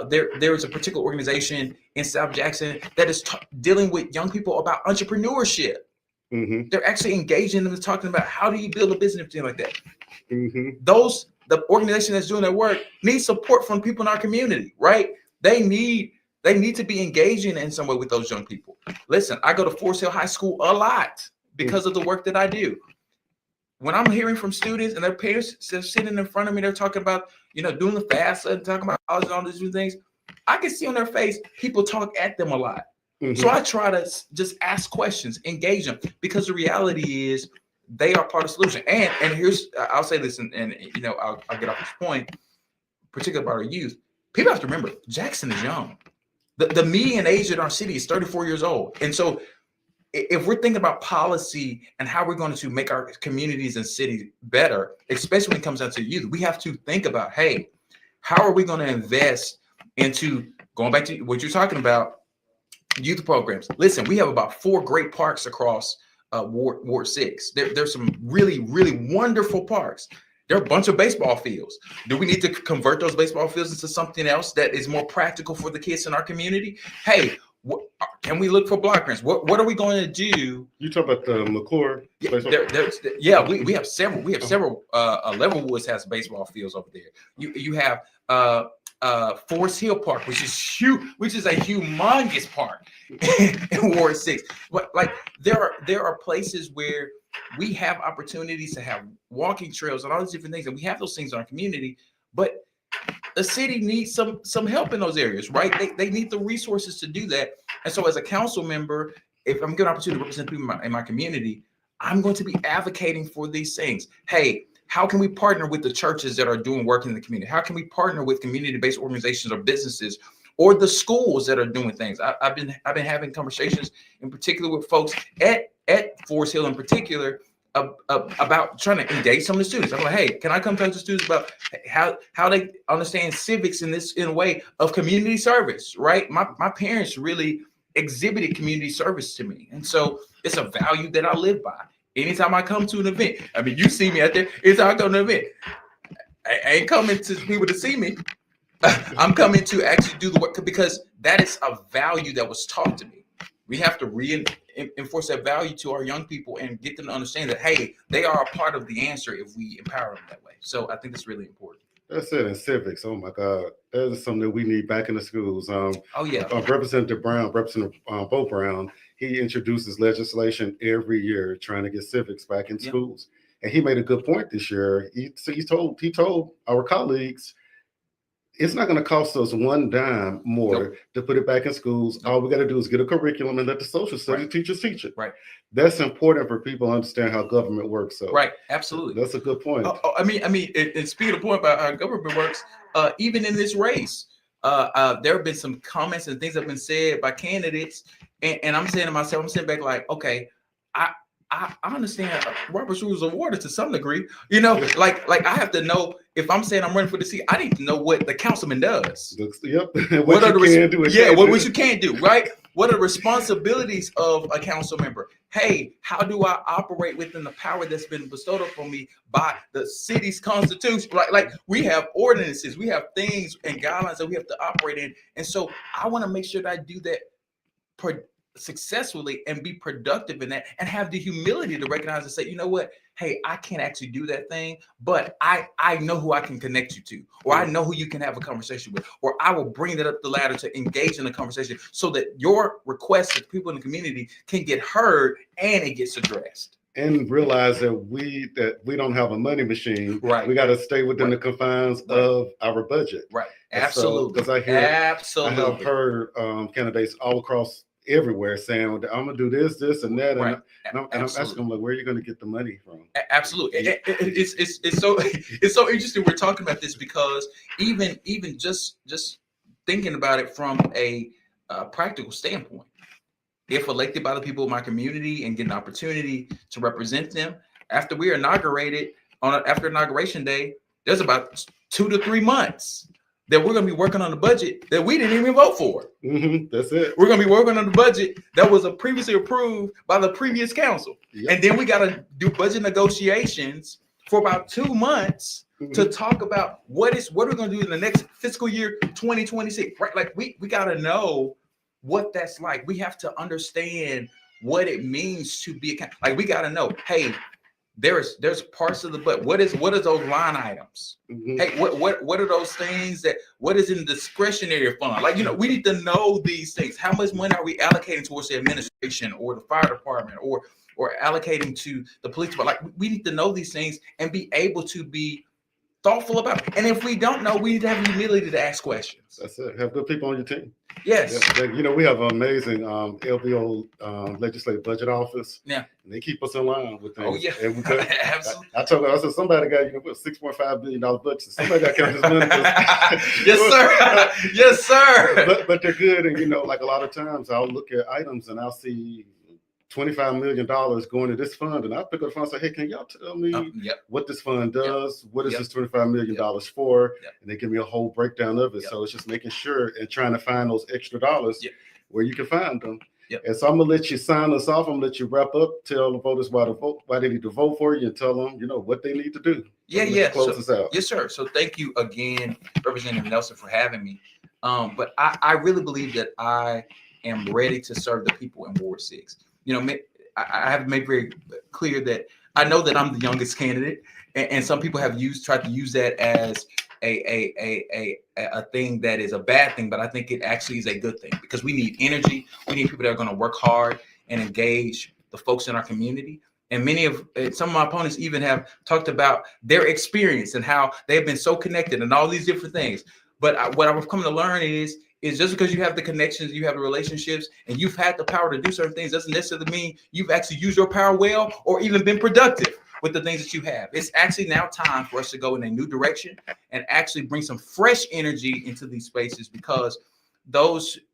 there is a particular organization in South Jackson that is dealing with young people about entrepreneurship. Mm-hmm. They're actually engaging them and talking about how do you build a business, thing like that. Mm-hmm. The organization that's doing that work needs support from people in our community, right? They need to be engaging in some way with those young people. Listen, I go to Forest Hill High School a lot because of the work that I do. When I'm hearing from students and their parents sitting in front of me, they're talking about, doing the FAFSA and talking about college and all these different things. I can see on their face, people talk at them a lot. Mm-hmm. So I try to just ask questions, engage them, because the reality is they are part of the solution. And here's, I'll say this, and I'll get off this point, particularly about our youth. people have to remember Jackson is young. The median age in our city is 34 years old. And so if we're thinking about policy and how we're going to make our communities and cities better, especially when it comes down to youth, we have to think about, hey, how are we going to invest into, going back to what you're talking about, youth programs? Listen, we have about 4 great parks across Ward 6. There's some really, really wonderful parks. There are a bunch of baseball fields. Do we need to convert those baseball fields into something else that is more practical for the kids in our community? Hey, can we look for block grants? What are we going to do? You talk about the McClure? Yeah, we have several. We have several. Levelwoods has baseball fields over there. You have Forest Hill Park, which is huge, which is a humongous park in Ward 6. But like there are places where we have opportunities to have walking trails and all these different things, and we have those things in our community, but the city needs some help in those areas, right? They need the resources to do that. And so as a council member, if I'm given an opportunity to represent people in my community, I'm going to be advocating for these things. Hey, how can we partner with the churches that are doing work in the community? How can we partner with community-based organizations or businesses or the schools that are doing things? I've been having conversations in particular with folks at Forest Hill in particular about trying to engage some of the students. I'm like, hey, can I come talk to students about how they understand civics in a way of community service, right? My parents really exhibited community service to me. And so it's a value that I live by. Anytime I come to an event, I mean, you see me out there, anytime I go to an event, I ain't coming to people to see me. I'm coming to actually do the work because that is a value that was taught to me. We have to reinforce that value to our young people and get them to understand that, hey, they are a part of the answer if we empower them that way. So I think it's really important. That's it. In civics, oh my God, that is something that we need back in the schools. Oh yeah. Representative Bo Brown, he introduces legislation every year trying to get civics back in schools, and he made a good point this year. He told our colleagues, it's not going to cost us one dime more to put it back in schools. All we got to do is get a curriculum and let the social studies teachers teach it. Right. That's important for people to understand how government works. So right, absolutely. That's a good point. I mean, and speaking of the point about how government works, even in this race, there have been some comments and things that have been said by candidates, and I'm saying to myself, I'm sitting back like, okay, I understand Robert's Rules of Order to some degree, like I have to know if I'm saying I'm running for the seat, I need to know what the councilman does. Yep. what you can't do, right? What are the responsibilities of a council member? Hey, how do I operate within the power that's been bestowed upon me by the city's constitution? Like we have ordinances, we have things and guidelines that we have to operate in. And so I want to make sure that I do that successfully and be productive in that and have the humility to recognize and say, you know what, hey, I can't actually do that thing, but I know who I can connect you to, or I know who you can have a conversation with, or I will bring that up the ladder to engage in the conversation so that your requests as people in the community can get heard and it gets addressed. And realize that we don't have a money machine. Right. We got to stay within the confines of our budget. Right. Absolutely. Because I have heard candidates all across everywhere saying, I'm gonna do this, and that, and I'm asking them, like, where are you gonna get the money from? Absolutely. It's so interesting we're talking about this because even just thinking about it from a practical standpoint, if elected by the people of my community and get an opportunity to represent them after we are inaugurated after Inauguration Day, there's about 2 to 3 months that we're going to be working on the budget that we didn't even vote for. That's it. We're going to be working on the budget that was previously approved by the previous council. Yep. And then we got to do budget negotiations for about 2 months to talk about what are we going to do in the next fiscal year 2026, right? Like we got to know what that's like. We have to understand what it means to be like, we got to know, hey, there's parts of the budget. What are those line items? Hey, what are those things what is in the discretionary fund? Like, we need to know these things. How much money are we allocating towards the administration or the fire department or allocating to the police department? Like, we need to know these things and be able to be thoughtful about it. And if we don't know, we need to have the humility to ask questions. That's it. Have good people on your team. Yes. You know, we have an amazing LBO legislative budget office. Yeah. And they keep us in line with things. Oh, yeah. And we could, Absolutely. I told her, I said, somebody got, $6.5 billion budget. Somebody got to count this money. Yes, sir. Yes, sir. But they're good. And, like a lot of times I'll look at items and I'll see $25 million going to this fund. And I'll pick up the fund and say, hey, can y'all tell me what this fund does? What is this $25 million for? And they give me a whole breakdown of it. So it's just making sure and trying to find those extra dollars where you can find them. And so I'm going to let you sign us off. I'm going to let you wrap up, tell the voters why they need to vote for you, and tell them, what they need to do. Close this out. Yes, sir. So thank you again, Representative Nelson, for having me. But I really believe that I am ready to serve the people in Ward 6. I have made very clear that I know that I'm the youngest candidate, and some people have tried to use that as a thing that is a bad thing, but I think it actually is a good thing, because we need energy. We need people that are going to work hard and engage the folks in our community. And some of my opponents even have talked about their experience and how they've been so connected and all these different things. But what I've come to learn is just because you have the connections, you have the relationships, and you've had the power to do certain things doesn't necessarily mean you've actually used your power well or even been productive with the things that you have. It's actually now time for us to go in a new direction and actually bring some fresh energy into these spaces, because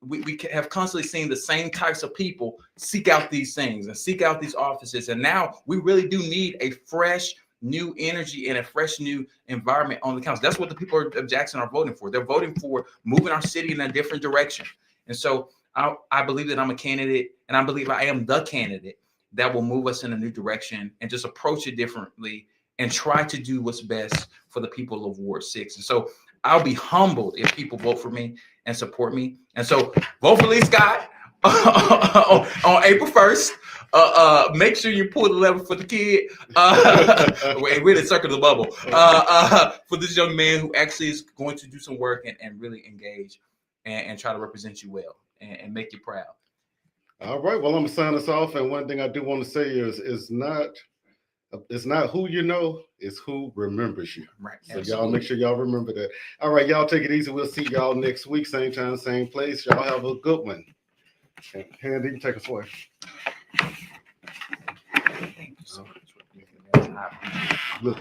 we have constantly seen the same types of people seek out these things and seek out these offices. And now we really do need a fresh new energy and a fresh new environment on the council. That's what the people of Jackson are voting for. They're voting for moving our city in a different direction. And so I believe that I'm a candidate, and I believe I am the candidate that will move us in a new direction and just approach it differently and try to do what's best for the people of Ward 6. And so I'll be humbled if people vote for me and support me. And so vote for Lee Scott on April 1st. Make sure you pull the lever for the kid. We're in circle the bubble for this young man who actually is going to do some work and really engage and try to represent you well and make you proud. All right. Well, I'm gonna sign us off. And one thing I do want to say is it's not who you know, it's who remembers you. Right. So y'all make sure y'all remember that. All right, y'all take it easy. We'll see y'all next week, same time, same place. Y'all have a good one. Handy, you take us away. Thank you so much. Look.